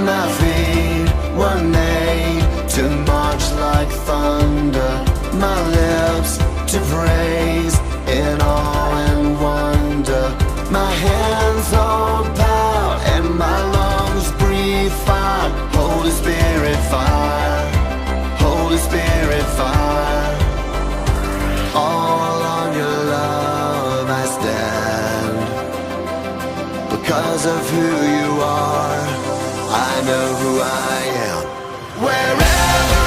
My feet were made to march like thunder, my lips to praise in awe and wonder. My hands hold power and my lungs breathe fire. Holy Spirit fire, Holy Spirit fire. All on your love I stand. Because of who you are, I know who I am. Wherever